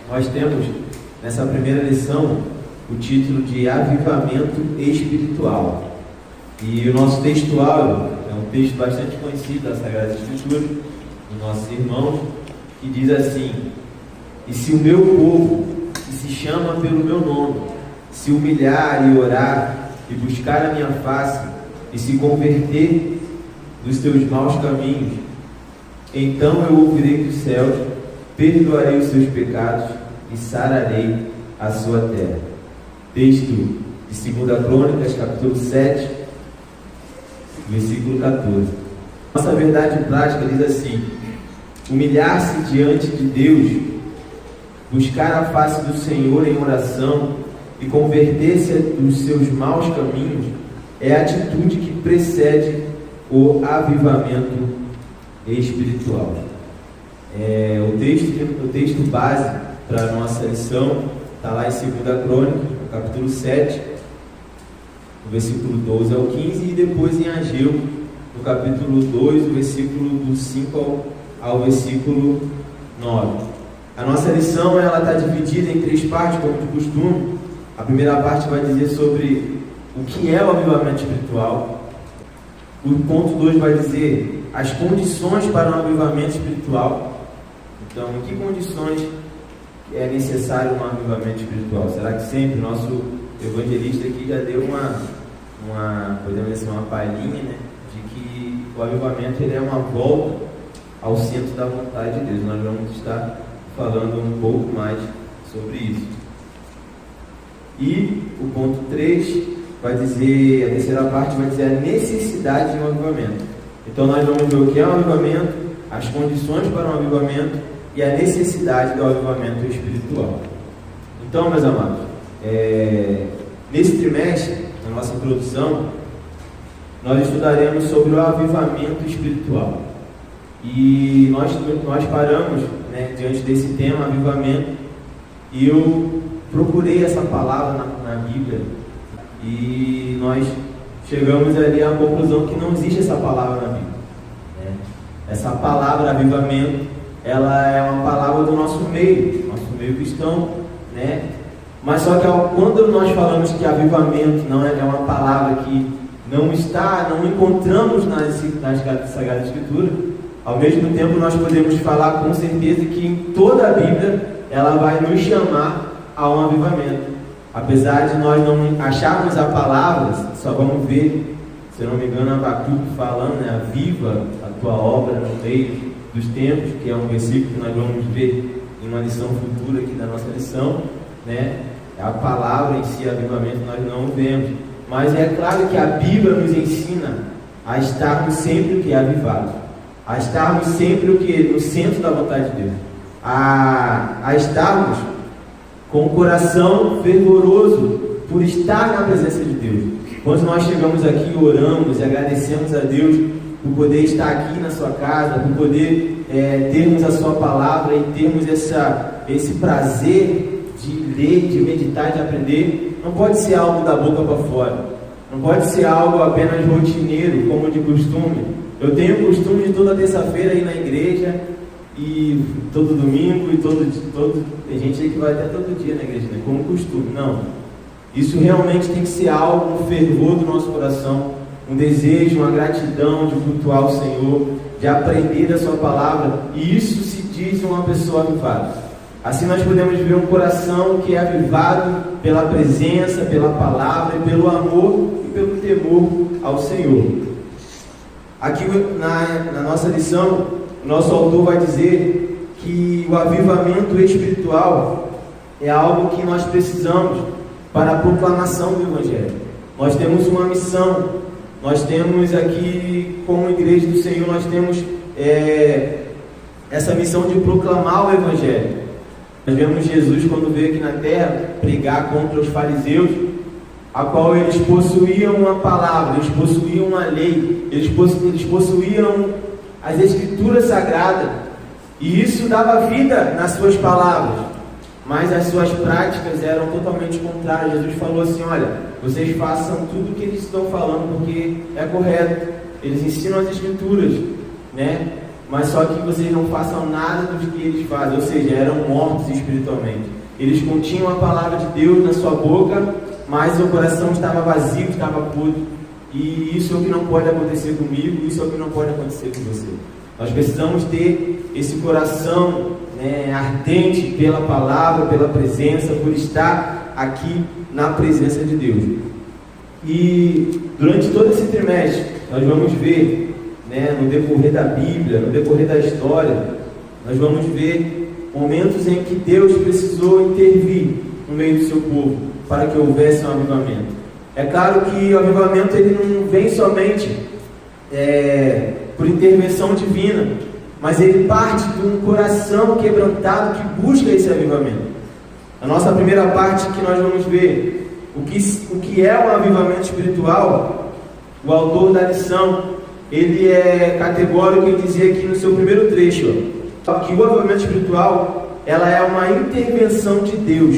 nós temos nessa primeira lição o título de Avivamento Espiritual. E o nosso textual é um texto bastante conhecido da Sagrada Escritura, dos nossos irmãos, que diz assim: e se o meu povo, que se chama pelo meu nome, se humilhar e orar e buscar a minha face e se converter dos seus maus caminhos, então eu ouvirei dos céus, perdoarei os seus pecados e sararei a sua terra. Texto de 2 Crônicas, capítulo 7, versículo 14. Nossa verdade prática diz assim: humilhar-se diante de Deus, buscar a face do Senhor em oração e converter-se dos seus maus caminhos é a atitude que precede o avivamento espiritual. O texto base para a nossa lição está lá em 2 Crônicas, no capítulo 7, do versículo 12 ao 15, e depois em Ageu, no capítulo 2, do versículo do 5 ao versículo 9. A nossa lição está dividida em 3 partes, como de costume. A primeira parte vai dizer sobre o que é o avivamento espiritual. O ponto 2 vai dizer as condições para um avivamento espiritual. Então, em que condições é necessário um avivamento espiritual? Será que sempre o nosso evangelista aqui já deu podemos dizer, uma palhinha, né, de que o avivamento ele é uma volta ao centro da vontade de Deus? Nós vamos estar falando um pouco mais sobre isso. E o ponto 3 vai dizer, a terceira parte vai dizer a necessidade de um avivamento. Então nós vamos ver o que é um avivamento, as condições para um avivamento e a necessidade do avivamento espiritual. Então, meus amados, nesse trimestre, na nossa introdução, nós estudaremos sobre o avivamento espiritual. E nós paramos, né, diante desse tema, avivamento, e eu procurei essa palavra na Bíblia, e nós chegamos ali à conclusão que não existe essa palavra na Bíblia, né? Essa palavra avivamento, ela é uma palavra do nosso meio cristão, né? Mas só que quando nós falamos que avivamento não é uma palavra que não encontramos na Sagrada Escritura, ao mesmo tempo nós podemos falar com certeza que em toda a Bíblia ela vai nos chamar a um avivamento. Apesar de nós não acharmos a palavra, só vamos ver, se eu não me engano, Abacuque falando, né, aviva a tua obra no meio dos tempos, que é um versículo que nós vamos ver em uma lição futura aqui da nossa lição, né? A palavra em si, avivamento, nós não vemos. Mas é claro que a Bíblia nos ensina a estarmos sempre o que é avivados, a estarmos sempre o que no centro da vontade de Deus, a estarmos com o coração fervoroso por estar na presença de Deus. Quando nós chegamos aqui, oramos e agradecemos a Deus por poder estar aqui na sua casa, por poder termos a sua palavra e termos esse prazer de ler, de meditar, de aprender. Não pode ser algo da boca para fora, não pode ser algo apenas rotineiro, como de costume. Eu tenho o costume de toda terça-feira ir na igreja, e todo domingo, e tem gente aí que vai até todo dia na igreja, né? Como costume. Não, isso realmente tem que ser algo, um fervor do nosso coração, um desejo, uma gratidão de cultuar o Senhor, de aprender da sua palavra, e isso se diz uma pessoa avivada. Assim nós podemos ver um coração que é avivado pela presença, pela palavra, pelo amor e pelo temor ao Senhor. Aqui na nossa lição, o nosso autor vai dizer que o avivamento espiritual é algo que nós precisamos para a proclamação do Evangelho. Nós temos uma missão, nós temos aqui, como igreja do Senhor, nós temos essa missão de proclamar o Evangelho. Nós vemos Jesus, quando veio aqui na terra, pregar contra os fariseus, a qual eles possuíam uma palavra, eles possuíam uma lei, eles possuíam as Escrituras Sagradas, e isso dava vida nas suas palavras, mas as suas práticas eram totalmente contrárias. Jesus falou assim: olha, vocês façam tudo o que eles estão falando, porque é correto, eles ensinam as Escrituras, né? mas só que vocês não façam nada do que eles fazem, ou seja, eram mortos espiritualmente. Eles continham a palavra de Deus na sua boca, mas o coração estava vazio, estava podre. E isso é o que não pode acontecer comigo, isso é o que não pode acontecer com você. Nós precisamos ter esse coração ardente pela palavra, pela presença, por estar aqui na presença de Deus. E durante todo esse trimestre, nós vamos ver, no decorrer da Bíblia, no decorrer da história, nós vamos ver momentos em que Deus precisou intervir no meio do seu povo para que houvesse um avivamento. É claro que o avivamento ele não vem somente por intervenção divina, mas ele parte de um coração quebrantado que busca esse avivamento. A nossa primeira parte que nós vamos ver o que é um avivamento espiritual. O autor da lição, ele é categórico em dizer aqui no seu primeiro trecho, que o avivamento espiritual, ela é uma intervenção de Deus.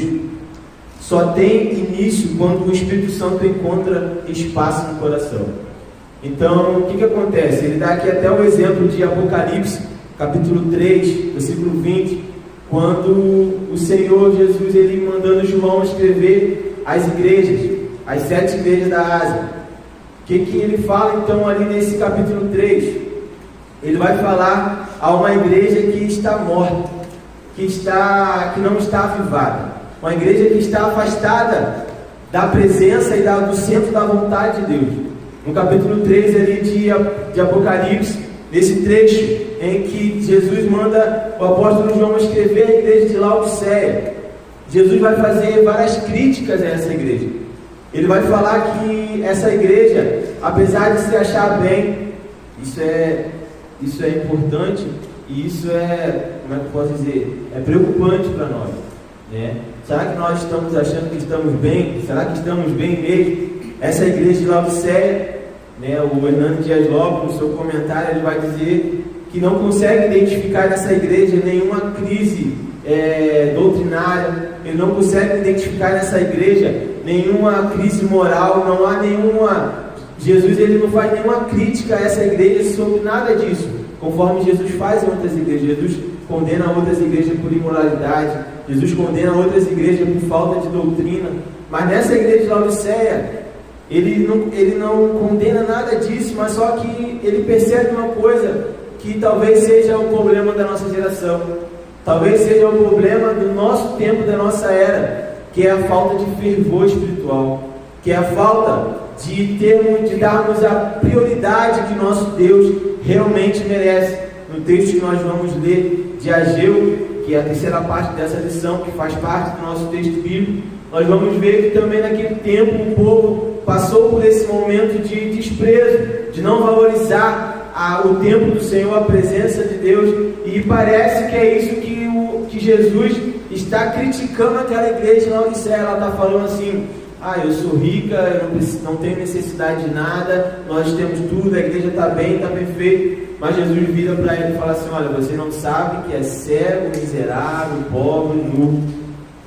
Só tem início quando o Espírito Santo encontra espaço no coração. Então, o que acontece? Ele dá aqui até o exemplo de Apocalipse, capítulo 3, versículo 20, quando o Senhor Jesus, ele mandando João escrever as igrejas, as 7 igrejas da Ásia. O que ele fala então ali nesse capítulo 3? Ele vai falar a uma igreja que está morta, que não está avivada, uma igreja que está afastada da presença e do centro da vontade de Deus. No capítulo 3 ali de Apocalipse, nesse trecho em que Jesus manda o apóstolo João escrever a igreja de Laodiceia, Jesus vai fazer várias críticas a essa igreja. Ele vai falar que essa igreja, apesar de se achar bem, isso é importante e isso como é que eu posso dizer? É preocupante para nós, Será que nós estamos achando que estamos bem? Será que estamos bem mesmo? Essa igreja de Laodiceia, o Hernando Dias Lopes, no seu comentário, ele vai dizer que não consegue identificar nessa igreja nenhuma crise doutrinária, ele não consegue identificar nessa igreja nenhuma crise moral, não há nenhuma... Jesus ele não faz nenhuma crítica a essa igreja sobre nada disso, conforme Jesus faz em outras igrejas. Jesus condena outras igrejas por imoralidade, Jesus condena outras igrejas por falta de doutrina, mas nessa igreja de Laodiceia, ele não condena nada disso, mas só que ele percebe uma coisa, que talvez seja o problema da nossa geração, talvez seja o problema do nosso tempo, da nossa era, que é a falta de fervor espiritual, que é a falta de darmos a prioridade que nosso Deus realmente merece. No texto que nós vamos ler de Ageu, que é a terceira parte dessa lição, que faz parte do nosso texto bíblico, nós vamos ver que também naquele tempo o povo passou por esse momento de desprezo, de não valorizar o tempo do Senhor, a presença de Deus, e parece que é isso que Jesus está criticando aquela igreja de Laodiceia. Ela está falando assim: eu sou rica, eu não tenho necessidade de nada, nós temos tudo, a igreja está bem, está perfeita. Mas Jesus vira para ele e fala assim: olha, você não sabe que é cego, miserável, pobre, nu,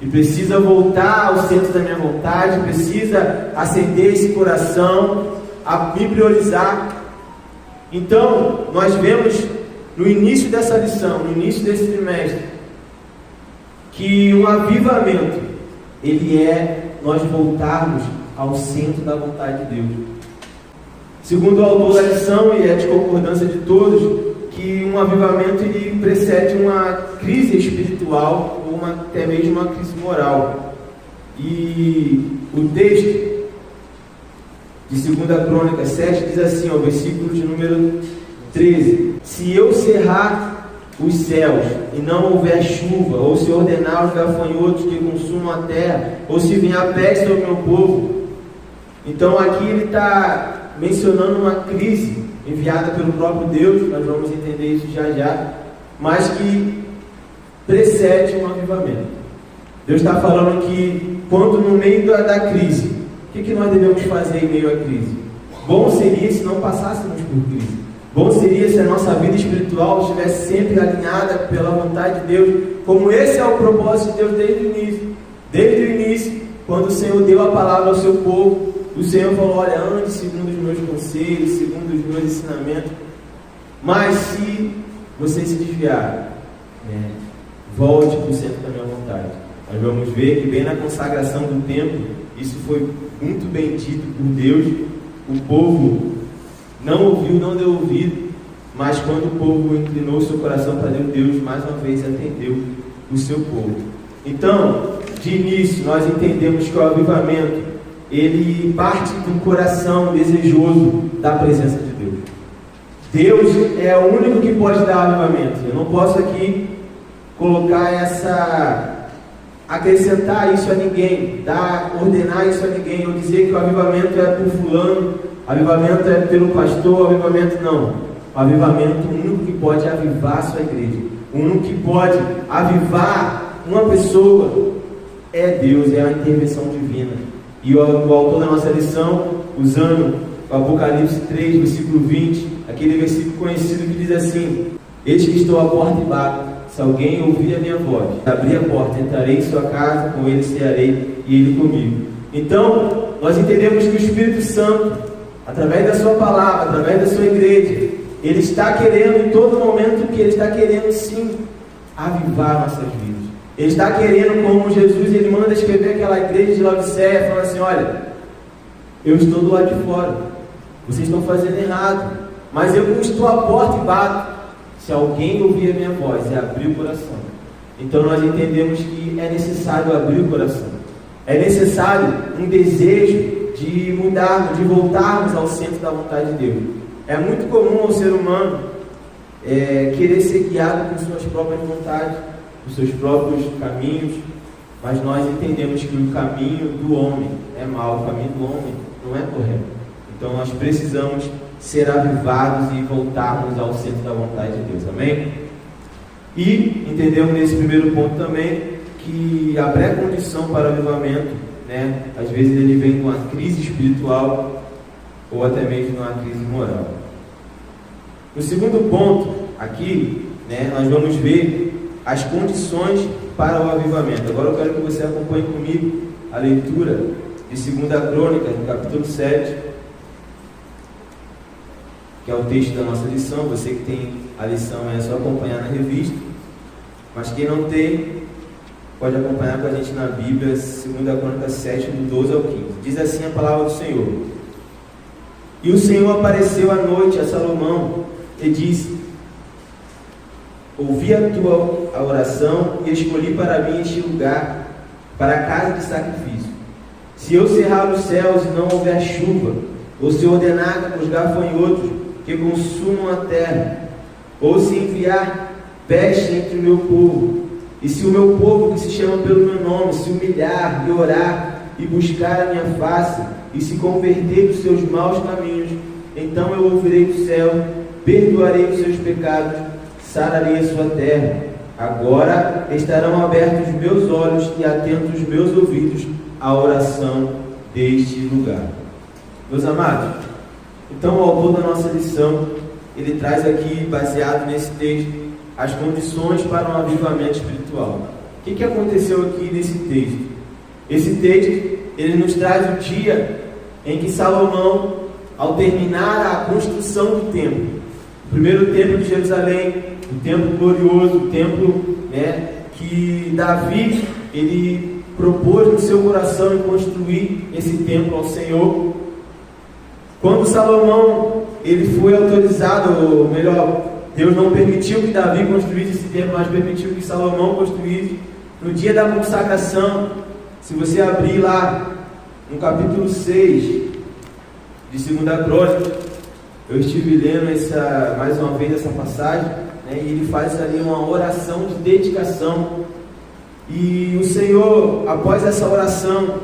e precisa voltar ao centro da minha vontade, precisa acender esse coração, a me priorizar. Então, nós vemos no início dessa lição, no início desse trimestre, que o avivamento, ele é nós voltarmos ao centro da vontade de Deus. Segundo o autor da lição, e é de concordância de todos, que um avivamento ele precede uma crise espiritual ou até mesmo uma crise moral. E o texto de 2 Crônicas 7 diz assim, o versículo de número 13: se eu cerrar os céus e não houver chuva, ou se ordenar os gafanhotos que consumam a terra, ou se vier a peste sobre o meu povo. Então aqui ele está mencionando uma crise enviada pelo próprio Deus, nós vamos entender isso já, mas que precede um avivamento. Deus está falando que quando no meio da crise, o que nós devemos fazer em meio à crise? Bom seria se não passássemos por crise. Bom seria se a nossa vida espiritual estivesse sempre alinhada pela vontade de Deus, como esse é o propósito de Deus desde o início. Desde o início, quando o Senhor deu a palavra ao seu povo, o Senhor falou: olha, ande segundo os meus conselhos, segundo os meus ensinamentos. Mas se você se desviar, volte para o centro da minha vontade. Nós vamos ver que bem na consagração do templo, isso foi muito bem dito por Deus. O povo não ouviu, não deu ouvido, mas quando o povo inclinou o seu coração para Deus, Deus mais uma vez atendeu o seu povo. Então, de início, nós entendemos que o avivamento, ele parte do coração desejoso da presença de Deus. Deus é o único que pode dar avivamento. Eu não posso aqui acrescentar isso a ninguém, ordenar isso a ninguém, ou dizer que o avivamento é por fulano, o avivamento é pelo pastor, o avivamento não. O avivamento, o único que pode avivar a sua igreja, o único que pode avivar uma pessoa é Deus, é a intervenção divina. E o autor da nossa lição, usando o Apocalipse 3, versículo 20, aquele versículo conhecido que diz assim: eis que estou à porta e bato, se alguém ouvir a minha voz, abrir a porta, entrarei em sua casa, com ele cearei e ele comigo. Então, nós entendemos que o Espírito Santo, através da sua palavra, através da sua igreja, ele está querendo, em todo momento, que ele está querendo sim avivar nossas vidas. Ele está querendo, como Jesus, ele manda escrever aquela igreja de Laodiceia, falando assim: olha, eu estou do lado de fora, vocês estão fazendo errado, mas eu estou à porta e bato. Se alguém ouvir a minha voz e abrir o coração. Então nós entendemos que é necessário abrir o coração. É necessário um desejo de mudarmos, de voltarmos ao centro da vontade de Deus. É muito comum ao ser humano querer ser guiado por suas próprias vontades, por seus próprios caminhos, mas nós entendemos que o caminho do homem é mau, o caminho do homem não é correto. Então nós precisamos ser avivados e voltarmos ao centro da vontade de Deus, amém? E entendemos nesse primeiro ponto também que a pré-condição para o avivamento, às vezes ele vem de uma crise espiritual ou até mesmo de uma crise moral. No segundo ponto aqui, nós vamos ver as condições para o avivamento. Agora eu quero que você acompanhe comigo a leitura de 2 Crônicas, no capítulo 7, que é o texto da nossa lição. Você que tem a lição é só acompanhar na revista, mas quem não tem, pode acompanhar com a gente na Bíblia, 2 Crônicas 7, do 12 ao 15. Diz assim a palavra do Senhor: e o Senhor apareceu à noite a Salomão e disse: ouvi a tua oração e escolhi para mim este lugar, para a casa de sacrifício. Se eu cerrar os céus e não houver chuva, ou se ordenar os gafanhotos que consumam a terra, ou se enviar peste entre o meu povo, e se o meu povo que se chama pelo meu nome se humilhar e orar e buscar a minha face e se converter dos seus maus caminhos, então eu ouvirei do céu, perdoarei os seus pecados, sararei a sua terra. Agora estarão abertos os meus olhos e atentos os meus ouvidos à oração deste lugar. Meus amados, então o autor da nossa lição, ele traz aqui, baseado nesse texto, as condições para um avivamento espiritual. O que aconteceu aqui nesse texto? Esse texto, ele nos traz o dia em que Salomão, ao terminar a construção do templo, o primeiro templo de Jerusalém, o templo glorioso, o templo que Davi, ele propôs no seu coração em construir esse templo ao Senhor. Quando Salomão, ele foi autorizado, ou melhor, Deus não permitiu que Davi construísse esse templo, mas permitiu que Salomão construísse. No dia da consagração, se você abrir lá no capítulo 6 de 2 Crônicas, eu estive lendo mais uma vez essa passagem, e ele faz ali uma oração de dedicação. E o Senhor, após essa oração,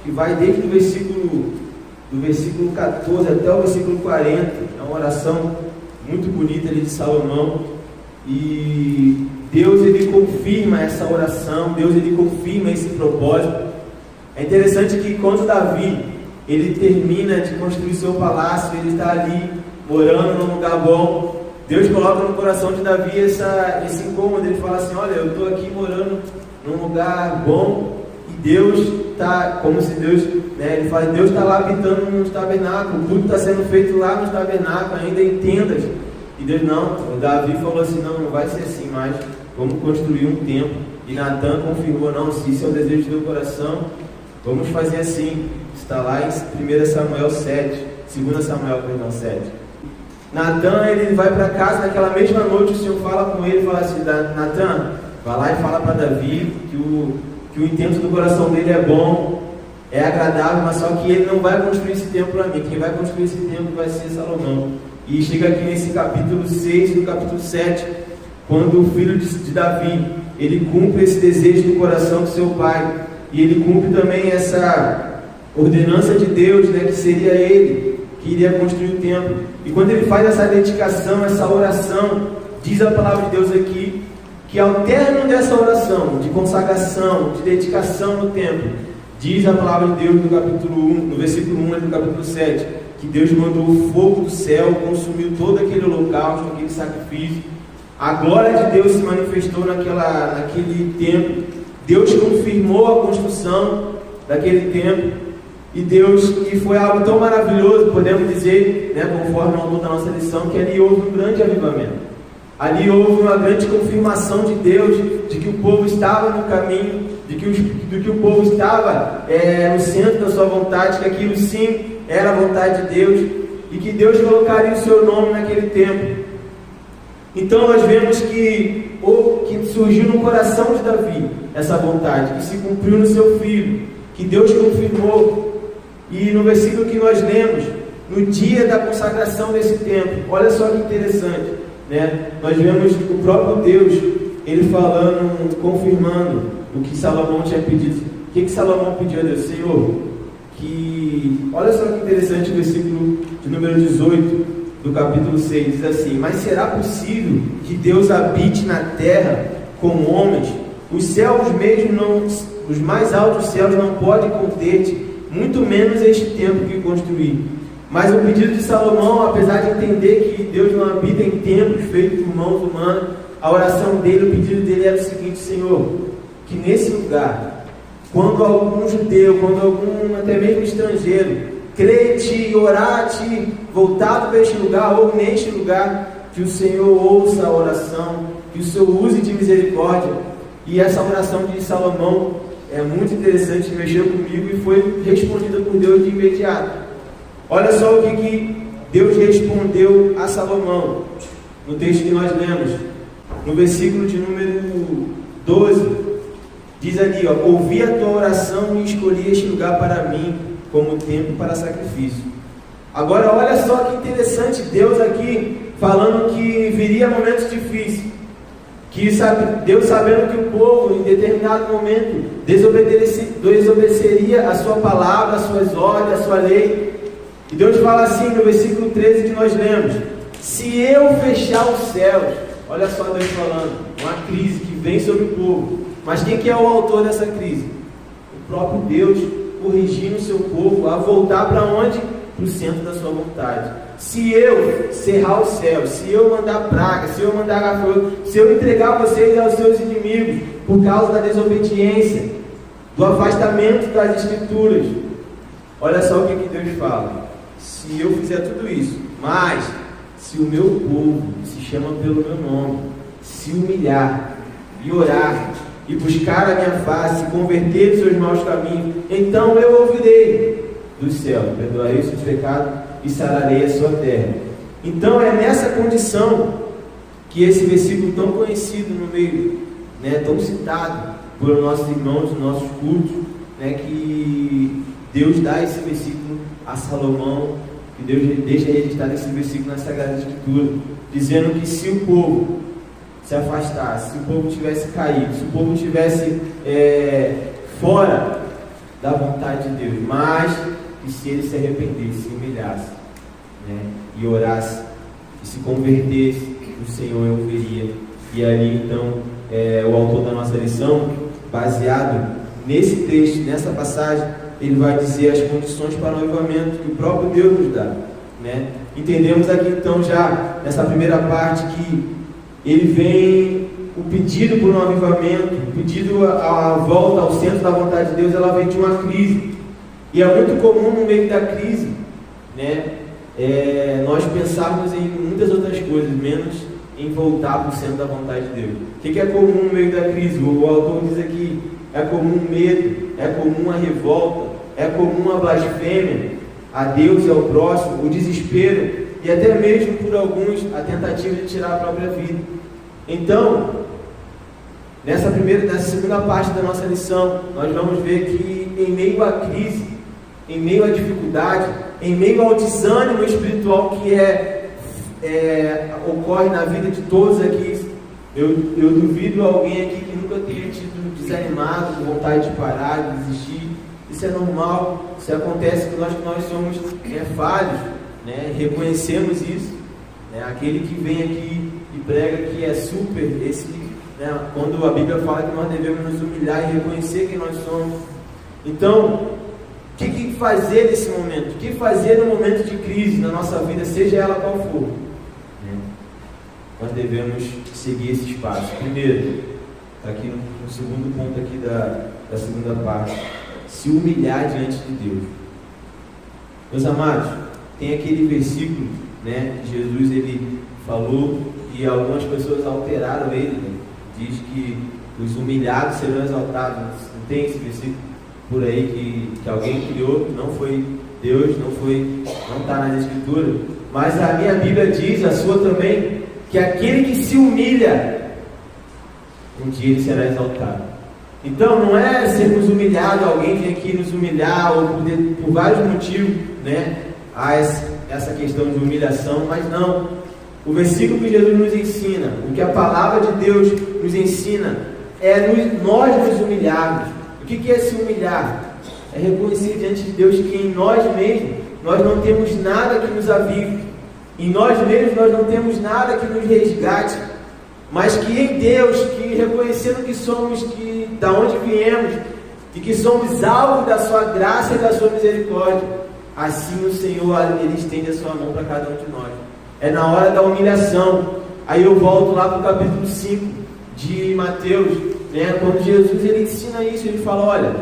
que vai desde do versículo 14 até o versículo 40, é uma oração muito bonita ali de Salomão, e Deus, ele confirma essa oração, Deus, ele confirma esse propósito. É interessante que quando Davi, ele termina de construir seu palácio, ele está ali morando num lugar bom, Deus coloca no coração de Davi esse incômodo. Ele fala assim: olha, eu estou aqui morando num lugar bom, e Deus está, como se Deus, ele fala, Deus está lá habitando nos tabernáculos, tudo está sendo feito lá nos tabernáculos, ainda em tendas. E Deus não, o Davi falou assim, não vai ser assim mais, vamos construir um templo. E Natan confirmou, não, se isso é o desejo do teu coração, vamos fazer assim. Está lá em 1 Samuel 7, 2 Samuel 7. Natan, ele vai para casa, naquela mesma noite o Senhor fala com ele e fala assim, Natan, vai lá e fala para Davi que o intento do coração dele é bom, é agradável, mas só que ele não vai construir esse templo para mim, quem vai construir esse templo vai ser Salomão. E chega aqui nesse capítulo 6 do capítulo 7, quando o filho de Davi, ele cumpre esse desejo do coração do seu pai, e ele cumpre também essa ordenança de Deus, né, que seria ele que iria construir o templo. E quando ele faz essa dedicação, essa oração, diz a palavra de Deus aqui, que ao término dessa oração, de consagração, de dedicação no templo, diz a palavra de Deus no capítulo 1, no versículo 1 e no capítulo 7, que Deus mandou o fogo do céu, consumiu todo aquele holocausto, aquele sacrifício. A glória de Deus se manifestou naquele templo. Deus confirmou a construção daquele templo. E foi algo tão maravilhoso, podemos dizer, né, conforme o autor da nossa lição, que ali houve um grande avivamento. Ali houve uma grande confirmação de Deus, de que o povo estava no caminho, de que o povo estava no centro da sua vontade, que aquilo sim era a vontade de Deus, e que Deus colocaria o seu nome naquele templo. Então nós vemos que surgiu no coração de Davi essa vontade, que se cumpriu no seu filho, que Deus confirmou. E no versículo que nós lemos, no dia da consagração desse templo, olha só que interessante, né? Nós vemos o próprio Deus, ele falando, confirmando o que Salomão tinha pedido. O que Salomão pediu a Deus? Senhor, olha só que interessante o versículo de número 18 do capítulo 6, diz assim: mas será possível que Deus habite na terra com homens? Os céus mesmo não, os mais altos céus não podem conter-te, muito menos este templo que construí. Mas o pedido de Salomão, apesar de entender que Deus não habita em templos feitos por mãos humanas, a oração dele, o pedido dele era o seguinte: Senhor, que nesse lugar, quando algum judeu, quando algum até mesmo estrangeiro, crer em ti, orar a ti, voltado para este lugar ou neste lugar, que o Senhor ouça a oração, que o Senhor use de misericórdia. E essa oração de Salomão é muito interessante, mexeu comigo e foi respondida por Deus de imediato. Olha só o que Deus respondeu a Salomão no texto que nós lemos, no versículo de número 12, diz ali, ouvi a tua oração e escolhi este lugar para mim como templo para sacrifício. Agora olha só que interessante, Deus aqui falando que viria momentos difíceis, que Deus sabendo que o povo em determinado momento desobedeceria a sua palavra, as suas ordens, a sua lei. E Deus fala assim no versículo 13 que nós lemos: se eu fechar os céus, olha só Deus falando, uma crise que vem sobre o povo. Mas quem que é o autor dessa crise? O próprio Deus, corrigindo o seu povo a voltar para onde? Para o centro da sua vontade. Se eu cerrar os céus, se eu mandar praga, se eu mandar gafanhoto, se eu entregar vocês aos seus inimigos por causa da desobediência, do afastamento das escrituras, olha só o que Deus fala: se eu fizer tudo isso, mas se o meu povo, que se chama pelo meu nome, se humilhar e orar e buscar a minha face, se converter dos seus maus caminhos, então eu ouvirei do céu, perdoarei os seus pecados e sararei a sua terra. Então é nessa condição que esse versículo tão conhecido no meio, né, tão citado por nossos irmãos, nos nossos cultos, né, que Deus dá esse versículo a Salomão, que Deus deixa registrado esse versículo na Sagrada Escritura, dizendo que se o povo se afastasse, se o povo tivesse caído, se o povo tivesse fora da vontade de Deus, mas que se ele se arrependesse, se humilhasse, né, e orasse, e se convertesse, o Senhor eu veria. E ali então o autor da nossa lição, baseado nesse texto, nessa passagem, ele vai dizer as condições para o avivamento que o próprio Deus nos dá, né? Entendemos aqui então já nessa primeira parte que ele vem, o pedido por um avivamento, o pedido a volta ao centro da vontade de Deus, ela vem de uma crise. E é muito comum no meio da crise, né, nós pensarmos em muitas outras coisas, menos em voltar para o centro da vontade de Deus. O que é comum no meio da crise? O autor diz aqui: é comum o medo, é comum a revolta, é comum a blasfêmia a Deus e ao próximo, o desespero e até mesmo por alguns a tentativa de tirar a própria vida. Então, nessa segunda parte da nossa lição, nós vamos ver que em meio à crise, em meio à dificuldade, em meio ao desânimo espiritual que ocorre na vida de todos aqui, eu duvido alguém aqui que nunca tenha tido desanimado, com vontade de parar, de desistir. Isso é normal, isso acontece que nós somos falhos, né? Reconhecemos isso, né? Aquele que vem aqui e prega que é super, né? Quando a Bíblia fala que nós devemos nos humilhar e reconhecer quem nós somos. Então, o que fazer nesse momento? O que fazer no momento de crise na nossa vida, seja ela qual for? Nós devemos seguir esses passos. Primeiro, está aqui no segundo ponto aqui da segunda parte: se humilhar diante de Deus. Meus amados, tem aquele versículo, né? Jesus ele falou e algumas pessoas alteraram ele, né? Diz que os humilhados serão exaltados. Não tem esse versículo por aí que alguém criou, que não foi Deus, não está nas Escrituras. Mas a minha Bíblia diz, a sua também, que aquele que se humilha, um dia ele será exaltado. Então não é sermos humilhados, alguém vem aqui nos humilhar, ou por vários motivos, né? Há essa questão de humilhação, mas não. O versículo que Jesus nos ensina, o que a palavra de Deus nos ensina, nós nos humilharmos. O que é se humilhar? É reconhecer diante de Deus que em nós mesmos nós não temos nada que nos avive. Em nós mesmos nós não temos nada que nos resgate, mas que em Deus, que reconhecendo que somos, que da onde viemos, e que somos alvos da sua graça e da sua misericórdia, assim o Senhor, Ele estende a sua mão para cada um de nós. É na hora da humilhação. Aí eu volto lá para o capítulo 5 de Mateus, né? Quando Jesus ele ensina isso, ele fala: olha,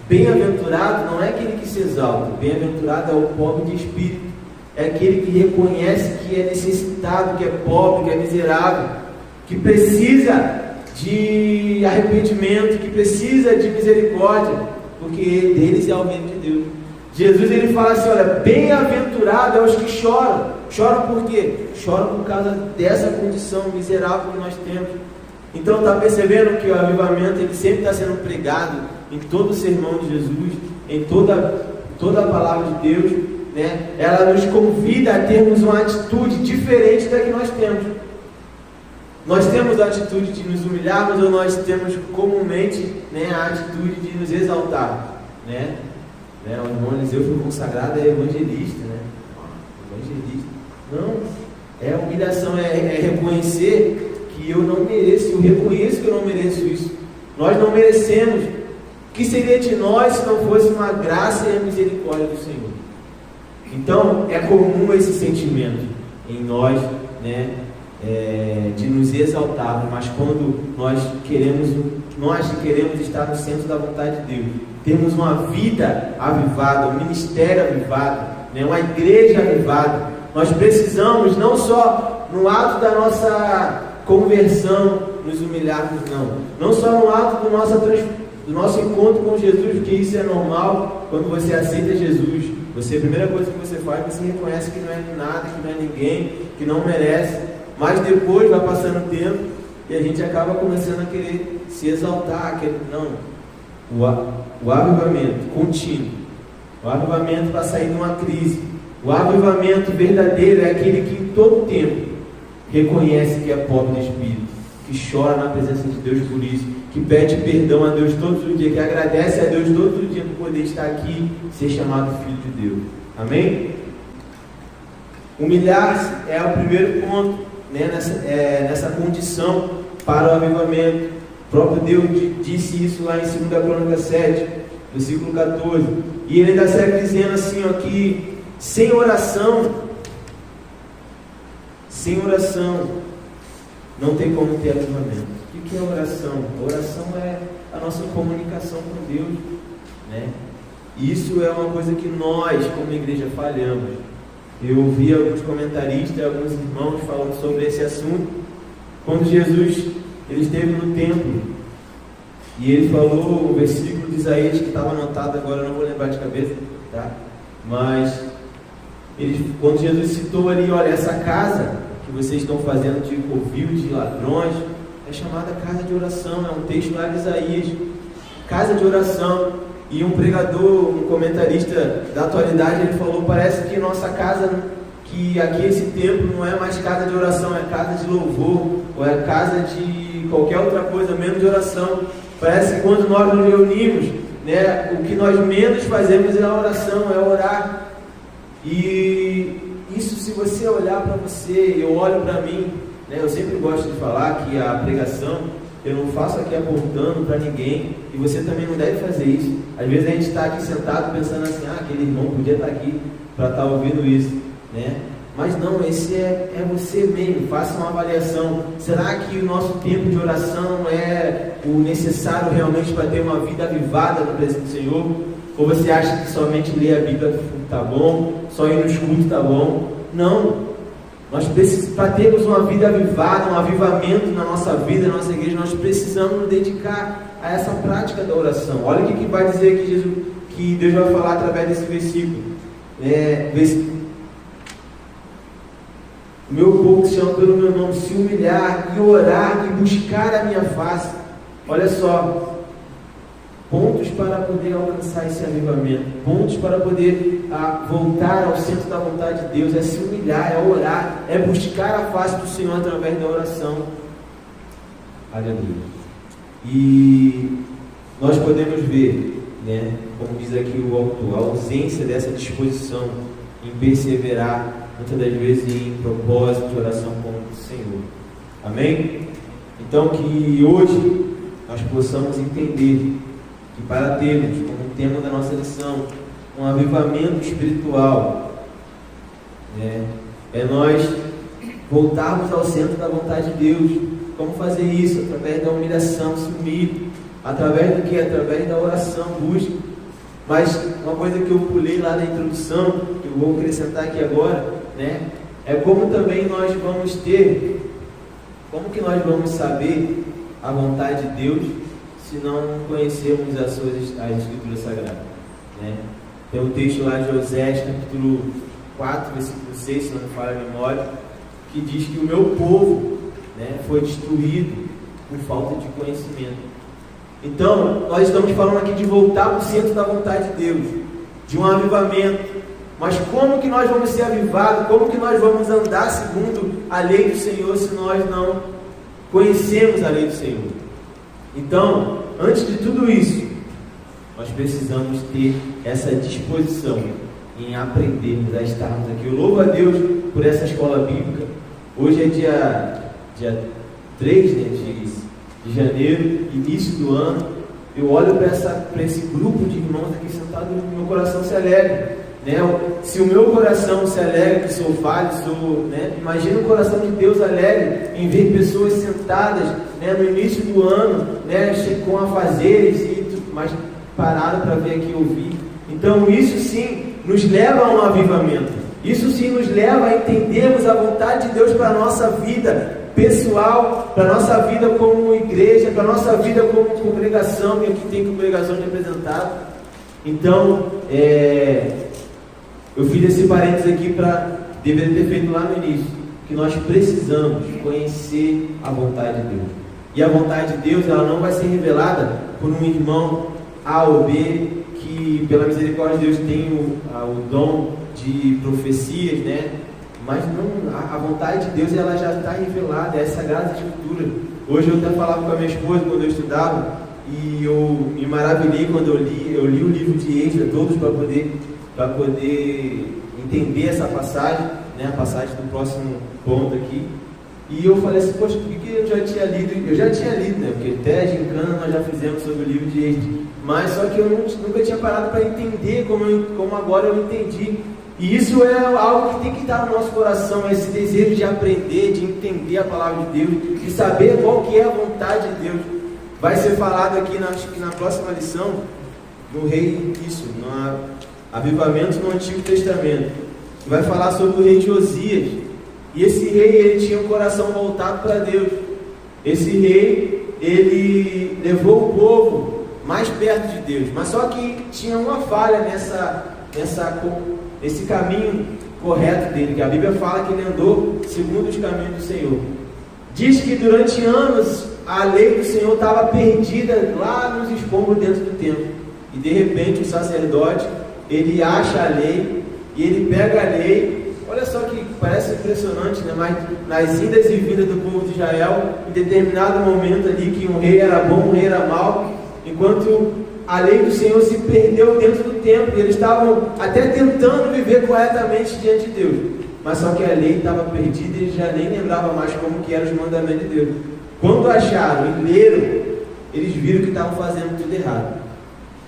bem-aventurado não é aquele que se exalta, bem-aventurado é o pobre de espírito. É aquele que reconhece que é necessitado, que é pobre, que é miserável, que precisa de arrependimento, que precisa de misericórdia, porque deles é o reino de Deus. Jesus ele fala assim: olha, bem-aventurado é os que choram. Choram por quê? Choram por causa dessa condição miserável que nós temos. Então está percebendo que o avivamento ele sempre está sendo pregado em todo o sermão de Jesus, em toda a palavra de Deus, né? Ela nos convida a termos uma atitude diferente da que nós temos. Nós temos a atitude de nos humilharmos, ou nós temos comumente, né, a atitude de nos exaltar, né? O irmão Eliseu foi consagrado a evangelista, né? Evangelista. Não, é humilhação, é reconhecer que eu não mereço, eu reconheço que eu não mereço isso. Nós não merecemos. O que seria de nós se não fosse uma graça e a misericórdia do Senhor? Então, é comum esse sentimento em nós, né, de nos exaltarmos, mas quando nós queremos estar no centro da vontade de Deus, temos uma vida avivada, um ministério avivado, né, uma igreja avivada, nós precisamos não só no ato da nossa conversão nos humilharmos, não só no ato do nosso encontro com Jesus, porque isso é normal. Quando você aceita Jesus, a primeira coisa que você faz, você reconhece que não é nada, que não é ninguém, que não merece. Mas depois vai passando o tempo e a gente acaba começando a querer se exaltar. O avivamento contínuo, o avivamento para sair de uma crise, o avivamento verdadeiro é aquele que em todo tempo reconhece que é pobre de espírito, que chora na presença de Deus por isso, que pede perdão a Deus todos os dias, que agradece a Deus todos os dias por poder estar aqui e ser chamado filho de Deus. Amém? Humilhar-se é o primeiro ponto, né, nessa condição para o avivamento. O próprio Deus disse isso lá em 2 Crônicas 7, versículo 14. E ele ainda segue dizendo assim, ó, que sem oração não tem como ter avivamento. O que é oração? A oração é a nossa comunicação com Deus, né? Isso é uma coisa que nós, como igreja, falhamos. eu ouvi alguns comentaristas, alguns irmãos falando sobre esse assunto. Quando Jesus ele esteve no templo e ele falou o versículo de Isaías que estava anotado agora, eu não vou lembrar de cabeça, tá? Mas quando Jesus citou ali, olha, essa casa que vocês estão fazendo de covil, de ladrões, é chamada casa de oração, é um texto lá de Isaías, casa de oração. E um pregador, um comentarista da atualidade, ele falou, parece que nossa casa, que aqui esse templo não é mais casa de oração, é casa de louvor, ou é casa de qualquer outra coisa, menos de oração. Parece que quando nós nos reunimos, né, o que nós menos fazemos é a oração, é orar. E isso, se você olhar para você, eu olho para mim, né, eu sempre gosto de falar que a pregação, eu não faço aqui apontando para ninguém, e você também não deve fazer isso. Às vezes a gente está aqui sentado pensando assim, aquele irmão podia estar aqui para estar ouvindo isso, né? Mas não, esse é você mesmo. Faça uma avaliação. Será que o nosso tempo de oração é o necessário realmente para ter uma vida avivada no presença do Senhor? Ou você acha que somente ler a Bíblia está bom, só ir no escudo está bom? Não. Nós precisamos, para termos uma vida avivada, um avivamento na nossa vida, na nossa igreja, nós precisamos nos dedicar a essa prática da oração. Olha o que vai dizer aqui que Deus vai falar através desse versículo. O meu povo que se chama pelo meu nome, se humilhar e orar e buscar a minha face. Olha só, pontos para poder alcançar esse avivamento, pontos para poder voltar ao centro da vontade de Deus, é se humilhar, é orar, é buscar a face do Senhor através da oração. Aleluia. E nós podemos ver, né, como diz aqui o autor, a ausência dessa disposição em perseverar, muitas das vezes em propósito de oração com o Senhor. Amém? Então que hoje nós possamos entender que para termos como tema da nossa lição um avivamento espiritual, né, é nós voltarmos ao centro da vontade de Deus. Como fazer isso? Através da humilhação, se humilhe. Através do que? Através da oração, busca. Mas uma coisa que eu pulei lá na introdução, que eu vou acrescentar aqui agora, né, é como também nós vamos ter, como que nós vamos saber a vontade de Deus se não conhecermos as Escrituras Sagradas, né? Tem um texto lá de Oséias, capítulo 4, versículo 6, se não me falha a memória, que diz que o meu povo, né, foi destruído por falta de conhecimento. Então, nós estamos falando aqui de voltar para o centro da vontade de Deus, de um avivamento. Mas como que nós vamos ser avivados? Como que nós vamos andar segundo a lei do Senhor se nós não conhecemos a lei do Senhor? Então, antes de tudo isso, nós precisamos ter essa disposição em aprendermos a estarmos aqui. Eu louvo a Deus por essa escola bíblica. Hoje é dia 3, né, de janeiro, início do ano. Eu olho para esse grupo de irmãos aqui sentados e meu coração se alegra, né? Se o meu coração se alegra, que sou falho, né? Imagina o coração de Deus alegre em ver pessoas sentadas, né, no início do ano, né, com afazeres, mas pararam para vir aqui ouvir. Então isso sim nos leva a um avivamento. Isso sim nos leva a entendermos a vontade de Deus para a nossa vida pessoal, para a nossa vida como igreja, para a nossa vida como congregação, e aqui tem congregação de representado. Então, eu fiz esse parênteses aqui deveria ter feito lá no início, que nós precisamos conhecer a vontade de Deus. E a vontade de Deus, ela não vai ser revelada por um irmão A ou B, que pela misericórdia de Deus tem o dom de profecias, né? Mas não, a vontade de Deus, ela já está revelada, é a Sagrada Escritura. Hoje eu até falava com a minha esposa quando eu estudava, e eu me maravilhei quando eu li o livro de Êxodo todos para poder entender essa passagem, né? A passagem do próximo ponto aqui. E eu falei assim, poxa, por que eu já tinha lido? Eu já tinha lido, né? Porque até a gincana nós já fizemos sobre o livro de Êxodo. Mas só que eu nunca tinha parado para entender como agora eu entendi. E isso é algo que tem que estar no nosso coração, esse desejo de aprender, de entender a palavra de Deus, de saber qual que é a vontade de Deus. Vai ser falado aqui, acho que na próxima lição, no avivamento no Antigo Testamento. que vai falar sobre o rei Josias. E esse rei, ele tinha um coração voltado para Deus. Esse rei, ele levou o povo mais perto de Deus, mas só que tinha uma falha nesse caminho correto dele, que a Bíblia fala que ele andou segundo os caminhos do Senhor. Diz que durante anos a lei do Senhor estava perdida lá nos escombros dentro do templo, e de repente o sacerdote, ele acha a lei, e ele pega a lei. Olha só que parece impressionante, né? Mas nas idas e vindas do povo de Israel, em determinado momento ali, que um rei era bom, um rei era mau, enquanto a lei do Senhor se perdeu dentro do templo, e eles estavam até tentando viver corretamente diante de Deus, mas só que a lei estava perdida e eles já nem lembravam mais como que eram os mandamentos de Deus. Quando acharam e leram, eles viram que estavam fazendo tudo errado.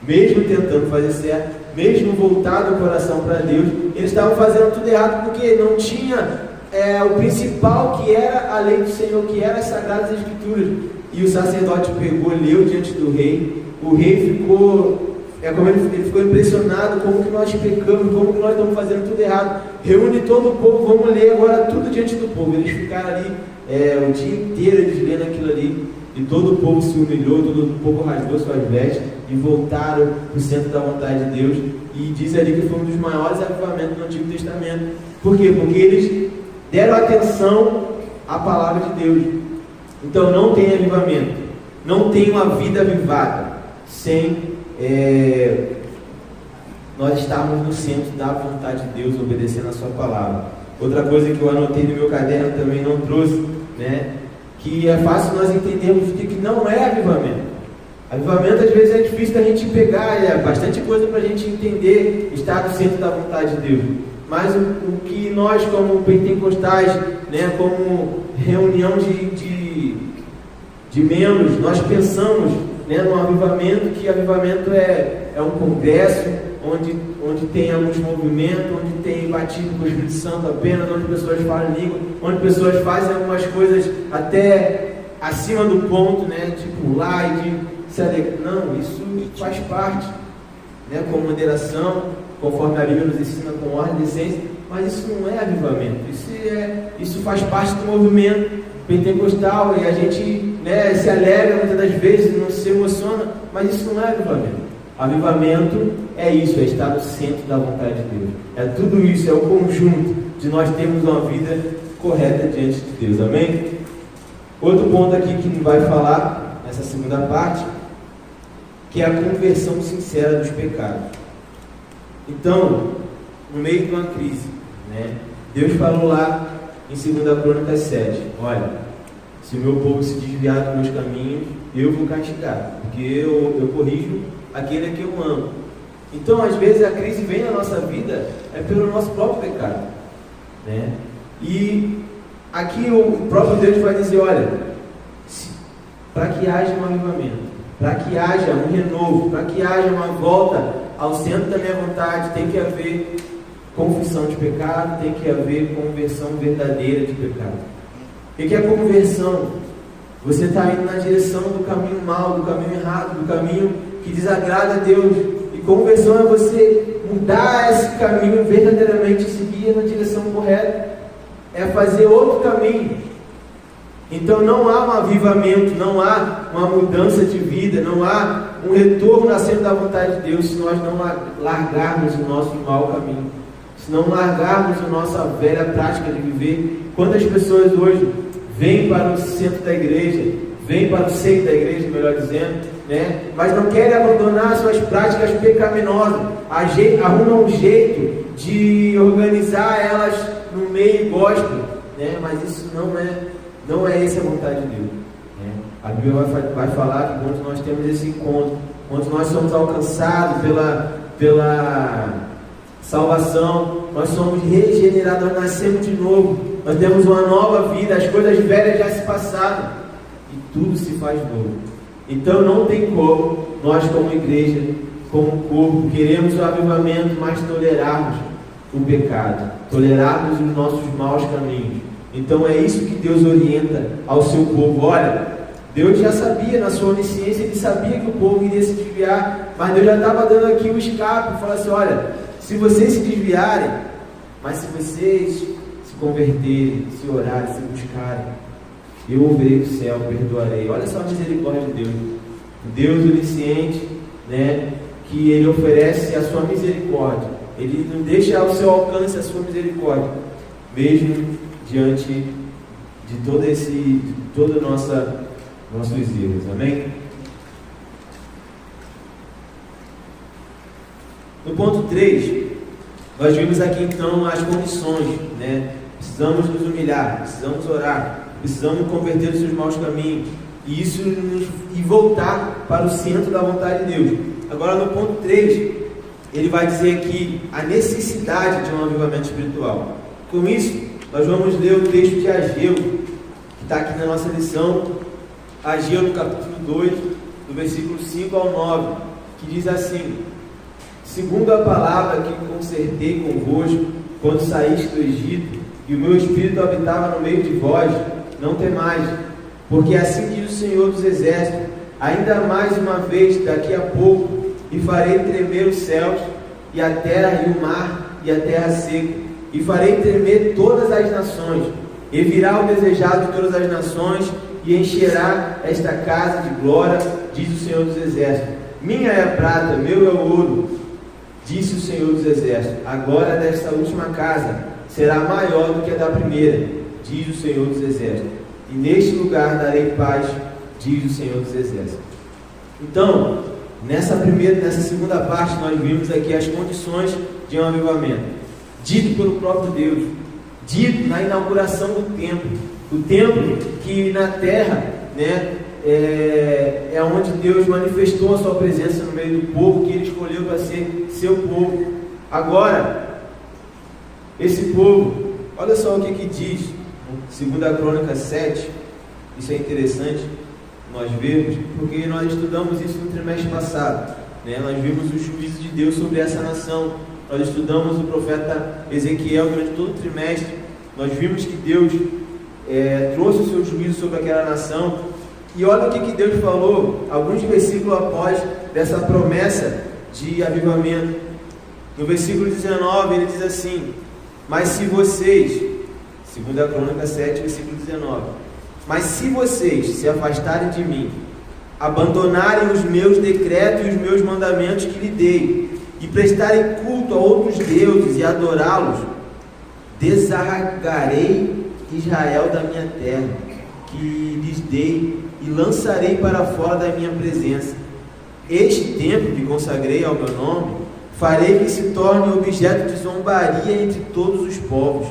Mesmo tentando fazer certo, mesmo voltado o coração para Deus, eles estavam fazendo tudo errado, porque não tinha o principal, que era a lei do Senhor, que era as Sagradas Escrituras. E o sacerdote pegou, leu diante do rei. O rei ficou, ele ficou impressionado, como que nós pecamos, como que nós estamos fazendo tudo errado. Reúne todo o povo, vamos ler agora tudo diante do povo. Eles ficaram ali o dia inteiro, eles lendo aquilo ali, e todo o povo se humilhou, todo o povo rasgou suas vestes e voltaram para o centro da vontade de Deus. E diz ali que foi um dos maiores avivamentos do Antigo Testamento. Por quê? Porque eles deram atenção à palavra de Deus. Então não tem avivamento, não tem uma vida avivada sem nós estarmos no centro da vontade de Deus, obedecendo a sua palavra. Outra coisa que eu anotei no meu caderno também, não trouxe, né? Que é fácil nós entendermos o que não é avivamento. Avivamento às vezes é difícil da gente pegar, é bastante coisa para a gente entender, estar no centro da vontade de Deus. Mas o que nós, como pentecostais, né, como reunião de membros, nós pensamos, né, no avivamento, que avivamento é um congresso onde tem alguns movimentos, onde tem batismo com o Espírito Santo apenas, onde pessoas falam língua, onde pessoas fazem algumas coisas até acima do ponto, né, de pular e de se alegrar. Não, isso faz parte, né, com moderação, conforme a Bíblia nos ensina, com ordem e decência, mas isso não é avivamento, isso faz parte do movimento pentecostal, e a gente, né, se alegra muitas das vezes, não se emociona, mas isso não é avivamento. Avivamento é isso, é estar no centro da vontade de Deus. É tudo isso, é o conjunto de nós termos uma vida correta diante de Deus. Amém? Outro ponto aqui que vai falar nessa segunda parte, que é a conversão sincera dos pecados. Então, no meio de uma crise, né, Deus falou lá em 2 Crônicas 7, olha, se o meu povo se desviar dos meus caminhos, eu vou castigar, porque eu corrijo aquele que eu amo. Então, às vezes, a crise vem na nossa vida pelo nosso próprio pecado, né? E aqui o próprio Deus vai dizer, olha, para que haja um avivamento, para que haja um renovo, para que haja uma volta ao centro da minha vontade, tem que haver confissão de pecado, tem que haver conversão verdadeira de pecado. O que é conversão? Você está indo na direção do caminho mau, do caminho errado, do caminho que desagrada a Deus. E conversão é você mudar esse caminho verdadeiramente, seguir na direção correta, é fazer outro caminho. Então não há um avivamento, não há uma mudança de vida, não há um retorno à centro da vontade de Deus se nós não largarmos o nosso mau caminho, se não largarmos a nossa velha prática de viver. Quantas pessoas hoje vêm para o centro da igreja, vêm para o seio da igreja, melhor dizendo, né? Mas não querem abandonar suas práticas pecaminosas, arrumam um jeito de organizar elas no meio gospel, né? Mas isso não é essa a vontade de Deus, né? A Bíblia vai falar que quando nós temos esse encontro, quando nós somos alcançados pela salvação, nós somos regenerados, nós nascemos de novo, nós temos uma nova vida, as coisas velhas já se passaram e tudo se faz novo. Então não tem como nós, como igreja, como corpo, queremos o avivamento, mas tolerarmos o pecado, tolerarmos os nossos maus caminhos. Então é isso que Deus orienta ao seu povo. Olha, Deus já sabia, na sua onisciência, Ele sabia que o povo iria se desviar, mas Deus já estava dando aqui um escape, falando assim, olha, se vocês se desviarem, mas se vocês se converterem, se orarem, se buscarem, eu ouvirei do céu, perdoarei. Olha só a misericórdia de Deus. O Deus onisciente, né, que Ele oferece a sua misericórdia. Ele não deixa ao seu alcance a sua misericórdia, mesmo diante de todo nossos erros. Amém? No ponto 3, nós vimos aqui então as condições, né? Precisamos nos humilhar, precisamos orar, precisamos converter os seus maus caminhos e voltar para o centro da vontade de Deus. Agora no ponto 3, ele vai dizer aqui a necessidade de um avivamento espiritual. Com isso, nós vamos ler o texto de Ageu, que está aqui na nossa lição, Ageu no capítulo 2, do versículo 5 ao 9, que diz assim: segundo a palavra que concertei convosco, quando saíste do Egito, e o meu espírito habitava no meio de vós, não temais, porque assim diz o Senhor dos Exércitos, ainda mais uma vez, daqui a pouco, e farei tremer os céus, e a terra, e o mar, e a terra seca, e farei tremer todas as nações, e virá o desejado de todas as nações, e encherá esta casa de glória, diz o Senhor dos Exércitos. Minha é a prata, meu é o ouro, disse o Senhor dos Exércitos. A glória desta última casa será maior do que a da primeira, diz o Senhor dos Exércitos. E neste lugar darei paz, diz o Senhor dos Exércitos. Então, nessa segunda parte, nós vimos aqui as condições de um avivamento, dito pelo próprio Deus, dito na inauguração do templo. O templo que na terra, né, é onde Deus manifestou a sua presença no meio do povo, que Ele escolheu para ser seu povo. Agora, esse povo, olha só o que diz, 2 Crônicas 7, isso é interessante nós vermos, porque nós estudamos isso no trimestre passado, né? Nós vimos o juízo de Deus sobre essa nação, nós estudamos o profeta Ezequiel durante todo o trimestre, nós vimos que Deus trouxe o seu juízo sobre aquela nação. E olha o que Deus falou, alguns versículos após dessa promessa de avivamento. No versículo 19 ele diz assim: mas se vocês, 2 Crônicas 7, versículo 19, mas se vocês se afastarem de mim, abandonarem os meus decretos e os meus mandamentos que lhe dei, e prestarem culto a outros deuses e adorá-los, desarraigarei Israel da minha terra, que lhes dei, e lançarei para fora da minha presença. Este templo que consagrei ao meu nome, farei que se torne objeto de zombaria entre todos os povos,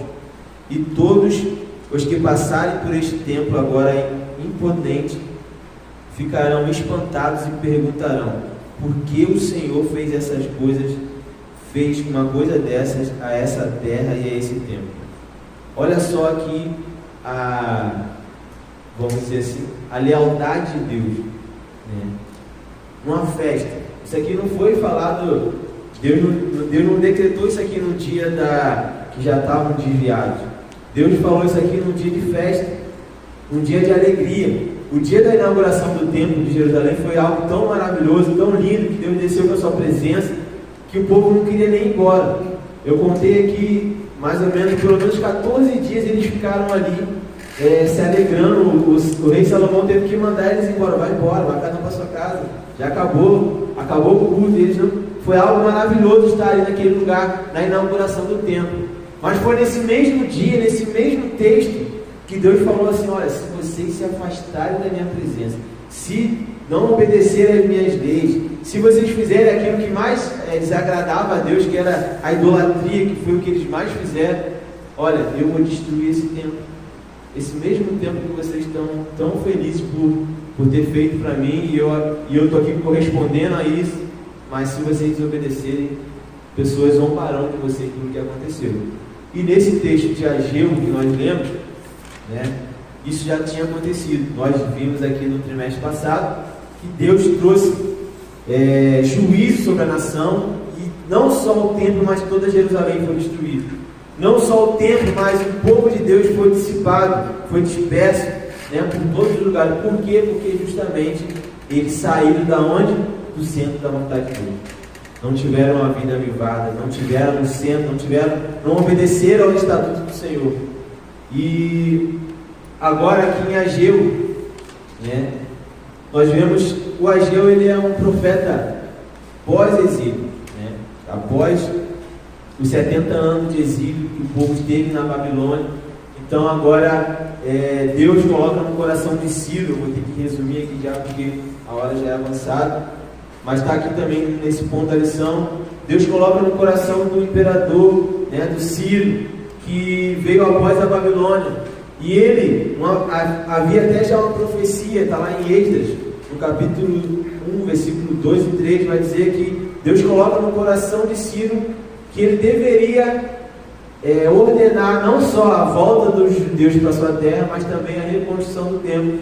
e todos os que passarem por este templo agora imponente ficarão espantados e perguntarão: por que o Senhor fez essas coisas, fez uma coisa dessas a essa terra e a esse templo? Olha só aqui vamos dizer assim, a lealdade de Deus, né? Uma festa. Isso aqui não foi falado, Deus não decretou isso aqui no dia que já estavam desviados. Deus falou isso aqui num dia de festa, um dia de alegria. O dia da inauguração do templo de Jerusalém foi algo tão maravilhoso, tão lindo, que Deus desceu com a sua presença, que o povo não queria nem ir embora. Eu contei aqui, mais ou menos, pelo menos 14 dias eles ficaram ali, se alegrando. O rei Salomão teve que mandar eles embora: vai embora, vai cada um para sua casa, já acabou o culto. Eles não, foi algo maravilhoso estar ali naquele lugar, na inauguração do templo. Mas foi nesse mesmo dia, nesse mesmo texto, que Deus falou assim: olha, se vocês se afastarem da minha presença, se não obedecerem às minhas leis, se vocês fizerem aquilo que mais desagradava a Deus, que era a idolatria, que foi o que eles mais fizeram, olha, eu vou destruir esse templo. Esse mesmo templo que vocês estão tão felizes por ter feito para mim, e eu estou aqui correspondendo a isso, mas se vocês desobedecerem, pessoas zombarão de vocês pelo que aconteceu. E nesse texto de Ageu que nós lemos, né, isso já tinha acontecido. Nós vimos aqui no trimestre passado que Deus trouxe juízo sobre a nação, e não só o templo, mas toda Jerusalém foi destruída. Não só o templo, mas o povo de Deus foi dissipado, foi disperso, né, por todos os lugares. Por quê? Porque justamente eles saíram da onde? Do centro da vontade de Deus. não tiveram uma vida avivada, não tiveram um centro, não obedeceram ao estatuto do Senhor. E agora aqui em Ageu, né, nós vemos o Ageu, ele é um profeta pós-exílio, né, após os 70 anos de exílio que o povo esteve na Babilônia. Então agora Deus coloca no coração de Ciro, eu vou ter que resumir aqui já porque a hora já é avançada, mas está aqui também nesse ponto da lição. Deus coloca no coração do imperador, né, do Ciro, que veio após a Babilônia, e ele, havia até já uma profecia, está lá em Esdras, no capítulo 1, versículo 2 e 3, vai dizer que Deus coloca no coração de Ciro que ele deveria ordenar não só a volta dos judeus para a sua terra, mas também a reconstrução do templo.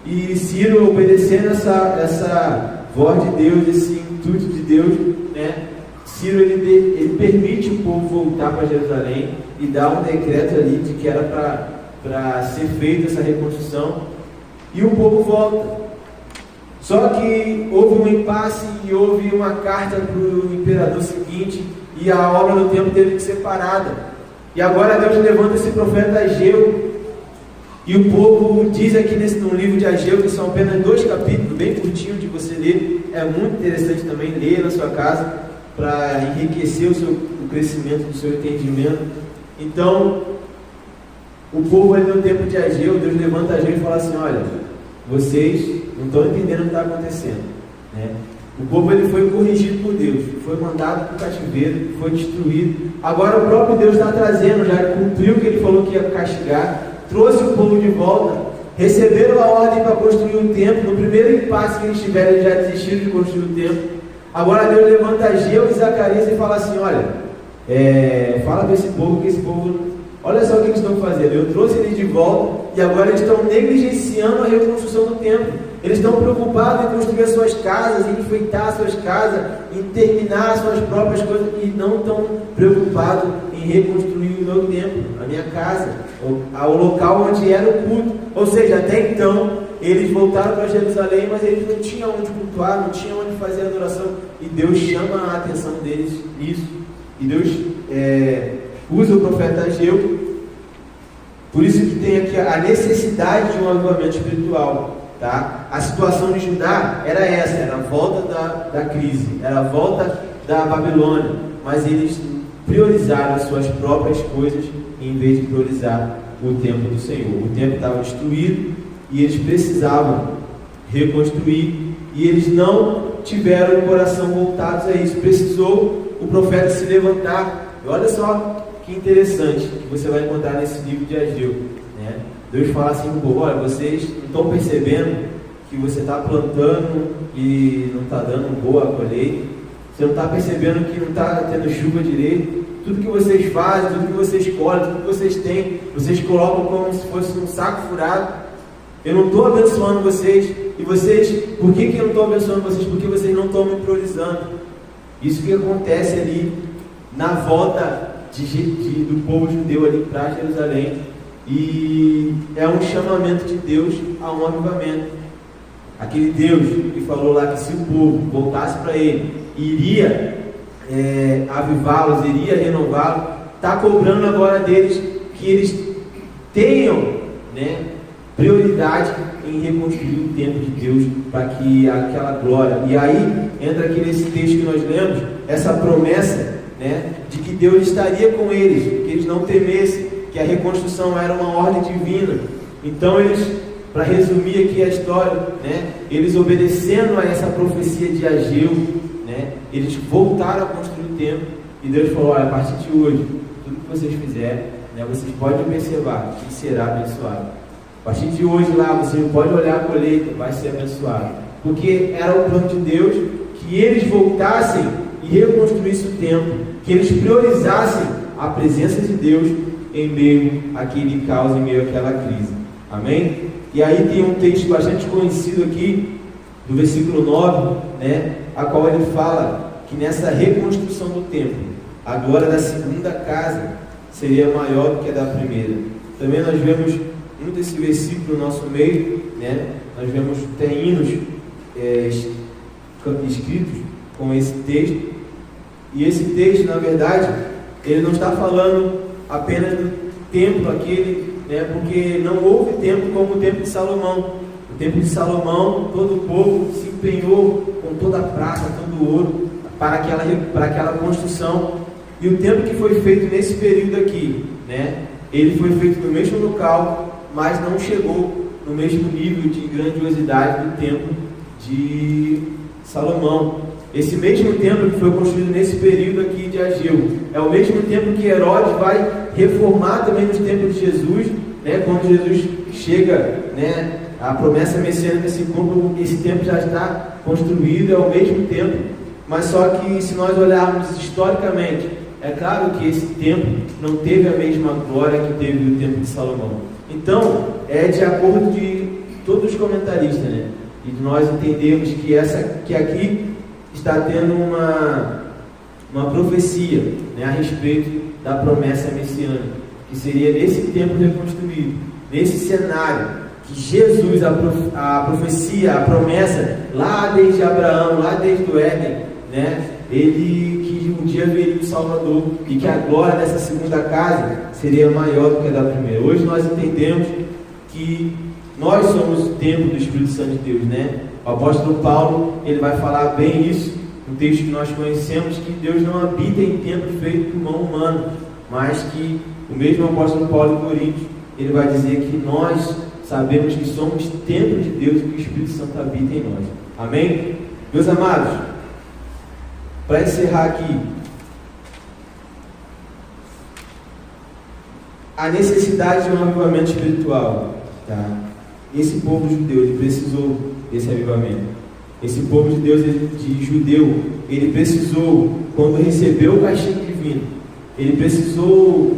E Ciro, obedecendo essa voz de Deus, esse intuito de Deus, né, Ciro ele permite o povo voltar para Jerusalém e dá um decreto ali de que era para ser feita essa reconstrução, e o povo volta. Só que houve um impasse e houve uma carta para o imperador seguinte, e a obra do templo teve que ser parada. E agora Deus levanta esse profeta Ageu, e o povo diz aqui no livro de Ageu, que são apenas 2 capítulos, bem curtinho de você ler, é muito interessante também ler na sua casa, para enriquecer o crescimento do seu entendimento. Então, o povo ali no tempo de Ageu, Deus levanta Ageu e fala assim: olha, vocês não estão entendendo o que está acontecendo, né? O povo ele foi corrigido por Deus, foi mandado para o cativeiro, foi destruído. Agora o próprio Deus está trazendo, já cumpriu o que ele falou que ia castigar, trouxe o povo de volta, receberam a ordem para construir o templo. No primeiro impasse que eles tiveram, eles já desistiram de construir o templo. Agora Deus levanta Ageu e Zacarias e fala assim: olha, fala para esse povo que esse povo, olha só o que eles estão fazendo, eu trouxe eles de volta e agora eles estão negligenciando a reconstrução do templo. Eles estão preocupados em construir as suas casas, em enfeitar as suas casas, em terminar as suas próprias coisas, e não estão preocupados em reconstruir o meu templo, a minha casa, o local onde era o culto. Ou seja, até então eles voltaram para Jerusalém, mas eles não tinham onde cultuar, não tinham onde fazer adoração, e Deus chama a atenção deles nisso, e Deus usa o profeta Ageu. Por isso que tem aqui a necessidade de um avivamento espiritual, tá? A situação de Judá era essa, era a volta da crise, era a volta da Babilônia, mas eles priorizaram as suas próprias coisas em vez de priorizar o templo do Senhor. O templo estava destruído e eles precisavam reconstruir, e eles não tiveram o coração voltados a isso. Precisou o profeta se levantar. E olha só que interessante que você vai encontrar nesse livro de Ageu, né? Deus fala assim para o povo: olha, vocês não estão percebendo que você está plantando e não está dando boa colheita? Você não está percebendo que não está tendo chuva direito? Tudo que vocês fazem, tudo que vocês colhem, tudo que vocês têm, vocês colocam como se fosse um saco furado. Eu não estou abençoando vocês. E vocês, por que eu não estou abençoando vocês? Porque vocês não estão me priorizando. Isso que acontece ali na volta do povo judeu ali para Jerusalém. E é um chamamento de Deus a um avivamento. Aquele Deus que falou lá que se o povo voltasse para Ele, iria avivá-los, iria renová-los, está cobrando agora deles que eles tenham, né, prioridade em reconstruir o templo de Deus, para que aquela glória. E aí entra aqui nesse texto que nós lemos, essa promessa, né, de que Deus estaria com eles, que eles não temessem, que a reconstrução era uma ordem divina. Então eles, para resumir aqui a história, né, eles obedecendo a essa profecia de Ageu, né, eles voltaram a construir o templo, e Deus falou: olha, a partir de hoje, tudo que vocês fizerem, né, vocês podem observar que será abençoado. A partir de hoje lá, você pode olhar a colheita, vai ser abençoado. Porque era o plano de Deus que eles voltassem e reconstruíssem o templo, que eles priorizassem a presença de Deus em meio àquele caos, em meio àquela crise. Amém? E aí tem um texto bastante conhecido aqui, do versículo 9, né, a qual ele fala que nessa reconstrução do templo, a glória da segunda casa seria maior do que a da primeira. Também nós vemos muito esse versículo no nosso meio, né? Nós vemos, tem hinos escritos com esse texto, E esse texto, na verdade, ele não está falando apenas do templo aquele, né, porque não houve templo como o templo de Salomão. O templo de Salomão, todo o povo se empenhou com toda a prata, todo o ouro para aquela construção. E o templo que foi feito nesse período aqui, né, ele foi feito no mesmo local, mas não chegou no mesmo nível de grandiosidade do templo de Salomão. Esse mesmo templo que foi construído nesse período aqui de Ageu é o mesmo templo que Herodes vai reformar também nos tempos de Jesus, né? Quando Jesus chega, né, a promessa messiânica se cumpre, esse templo já está construído, é o mesmo templo, mas só que se nós olharmos historicamente, é claro que esse templo não teve a mesma glória que teve o templo de Salomão. Então, é de acordo de todos os comentaristas, né? E nós entendemos que aqui está tendo uma profecia, né, a respeito da promessa messiânica, que seria nesse templo reconstruído, nesse cenário, que Jesus, a profecia, a promessa, lá desde Abraão, lá desde o Éden, né, que um dia viria o Salvador, e que a glória dessa segunda casa seria maior do que a da primeira. Hoje nós entendemos que nós somos o templo do Espírito Santo de Deus, né? O apóstolo Paulo, ele vai falar bem isso no texto que nós conhecemos, que Deus não habita em templo feito por mão humana, mas que o mesmo apóstolo Paulo em Coríntios, ele vai dizer que nós sabemos que somos templo de Deus e que o Espírito Santo habita em nós. Amém? Meus amados, para encerrar aqui, a necessidade de um avivamento espiritual, tá? Esse povo judeu, ele precisou desse avivamento. Esse povo de Deus, judeu, ele precisou, quando recebeu o castigo divino, ele precisou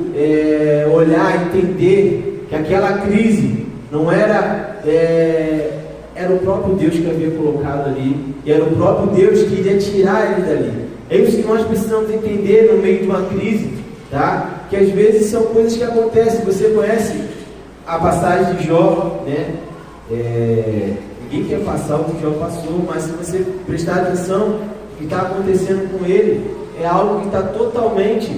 olhar e entender que aquela crise não era o próprio Deus que havia colocado ali, e era o próprio Deus que iria tirar ele dali. É isso que nós precisamos entender no meio de uma crise, tá? Que às vezes são coisas que acontecem. Você conhece a passagem de Jó, né? Ninguém quer passar o que Jó passou, mas se você prestar atenção, o que está acontecendo com ele é algo que está totalmente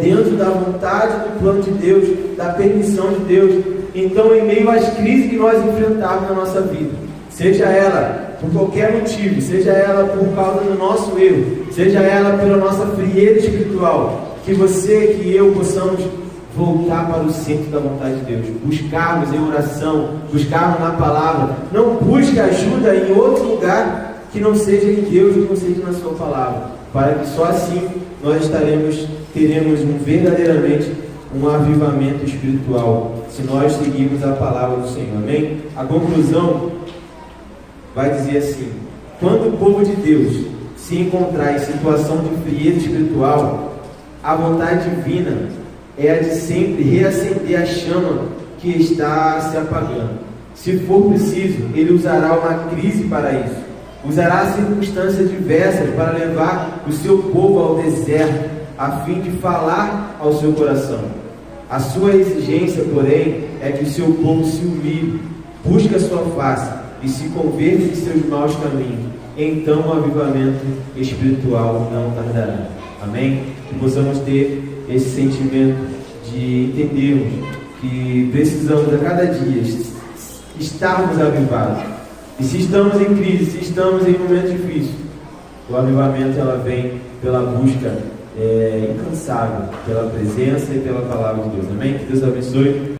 dentro da vontade, do plano de Deus, da permissão de Deus. Então, em meio às crises que nós enfrentamos na nossa vida, seja ela por qualquer motivo, seja ela por causa do nosso erro, seja ela pela nossa frieza espiritual, que você, que eu possamos voltar para o centro da vontade de Deus, buscarmos em oração, buscarmos na palavra. Não busque ajuda em outro lugar que não seja em Deus, que não seja na sua palavra, para que só assim nós teremos verdadeiramente um avivamento espiritual, se nós seguirmos a palavra do Senhor. Amém? A conclusão vai dizer assim: quando o povo de Deus se encontrar em situação de frieza espiritual, a vontade divina é a de sempre reacender a chama que está se apagando. Se for preciso, ele usará uma crise para isso. Usará circunstâncias diversas para levar o seu povo ao deserto, a fim de falar ao seu coração. A sua exigência, porém, é que o seu povo se humilhe, busque a sua face e se converta de seus maus caminhos. Então o avivamento espiritual não tardará. Amém? Que possamos ter esse sentimento de entendermos que precisamos a cada dia estarmos avivados. E se estamos em crise, se estamos em momentos difíceis, o avivamento ela vem pela busca incansável pela presença e pela palavra de Deus. Amém? Que Deus abençoe.